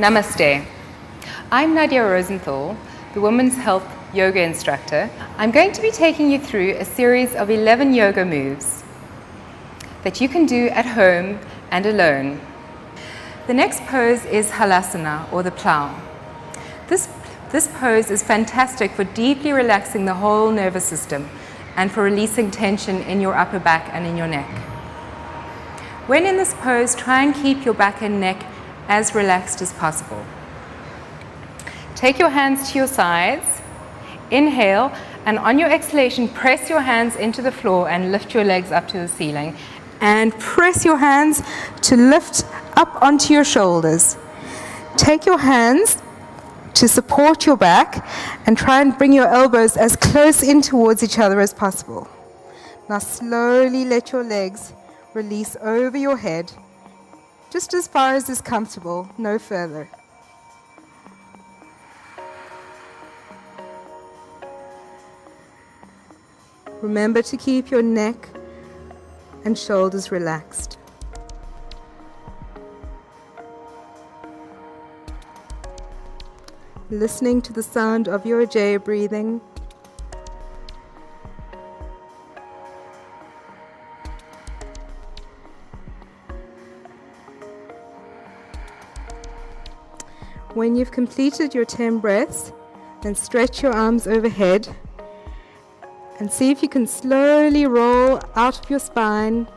Namaste. I'm Nadia Rosenthal, the Women's Health Yoga instructor. I'm going to be taking you through a series of 11 yoga moves that you can do at home and alone. The next pose is Halasana, or the plow. This pose is fantastic for deeply relaxing the whole nervous system and for releasing tension in your upper back and in your neck. When in this pose, try and keep your back and neck as relaxed as possible. Take your hands to your sides, inhale, and on your exhalation, press your hands into the floor and lift your legs up to the ceiling. And press your hands to lift up onto your shoulders. Take your hands to support your back and try and bring your elbows as close in towards each other as possible. Now slowly let your legs release over your head, just as far as is comfortable, no further. Remember to keep your neck and shoulders relaxed. Listening to the sound of your Ujjayi breathing. When you've completed your 10 breaths, then stretch your arms overhead and see if you can slowly roll out of your spine,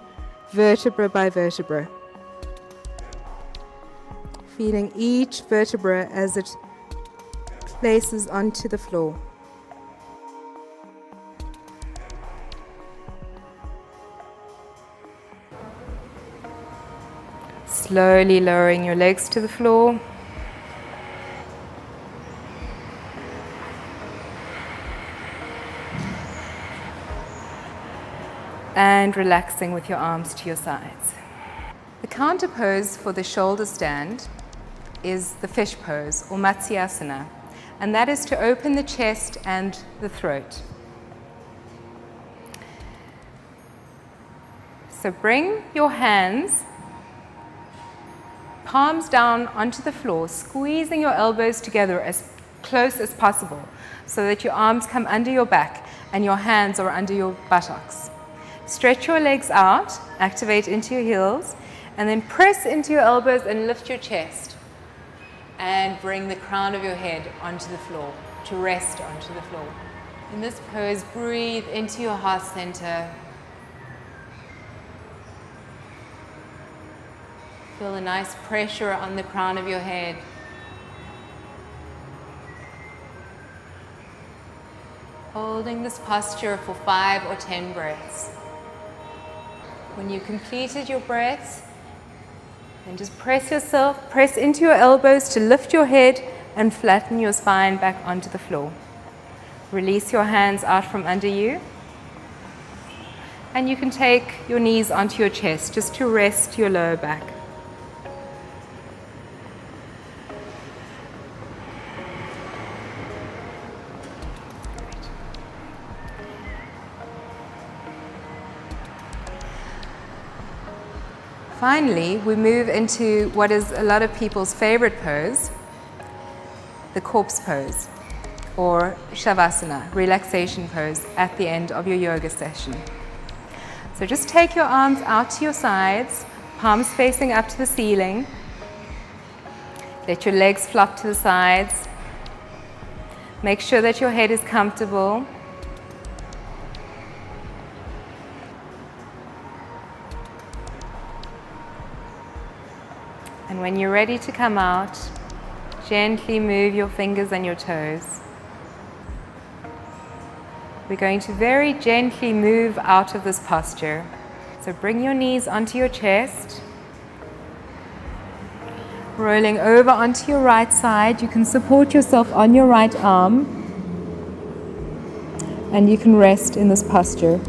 vertebra by vertebra. Feeling each vertebra as it places onto the floor. Slowly lowering your legs to the floor. And relaxing with your arms to your sides. The counter pose for the shoulder stand is the fish pose, or Matsyasana, and that is to open the chest and the throat. So bring your hands, palms down onto the floor, squeezing your elbows together as close as possible so that your arms come under your back and your hands are under your buttocks. Stretch your legs out, activate into your heels, and then press into your elbows and lift your chest. And bring the crown of your head onto the floor, to rest onto the floor. In this pose, breathe into your heart center. Feel a nice pressure on the crown of your head. Holding this posture for 5 or 10 breaths. When you completed your breaths, then just press into your elbows to lift your head and flatten your spine back onto the floor. Release your hands out from under you. And you can take your knees onto your chest just to rest your lower back. Finally, we move into what is a lot of people's favorite pose, the corpse pose, or Shavasana, relaxation pose at the end of your yoga session. So just take your arms out to your sides, palms facing up to the ceiling. Let your legs flop to the sides. Make sure that your head is comfortable. And when you're ready to come out, gently move your fingers and your toes. We're going to very gently move out of this posture. So bring your knees onto your chest. Rolling over onto your right side, you can support yourself on your right arm. And you can rest in this posture.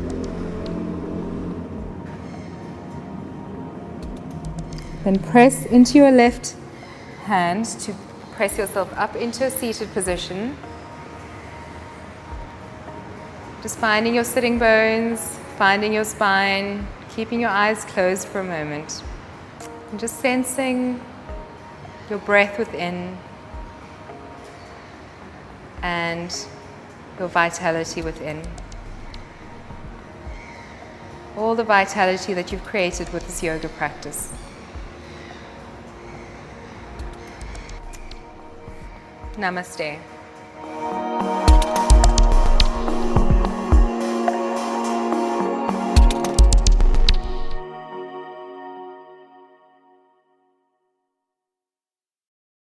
Then press into your left hand to press yourself up into a seated position. Just finding your sitting bones, finding your spine, keeping your eyes closed for a moment. And just sensing your breath within, and your vitality within. All the vitality that you've created with this yoga practice. Namaste.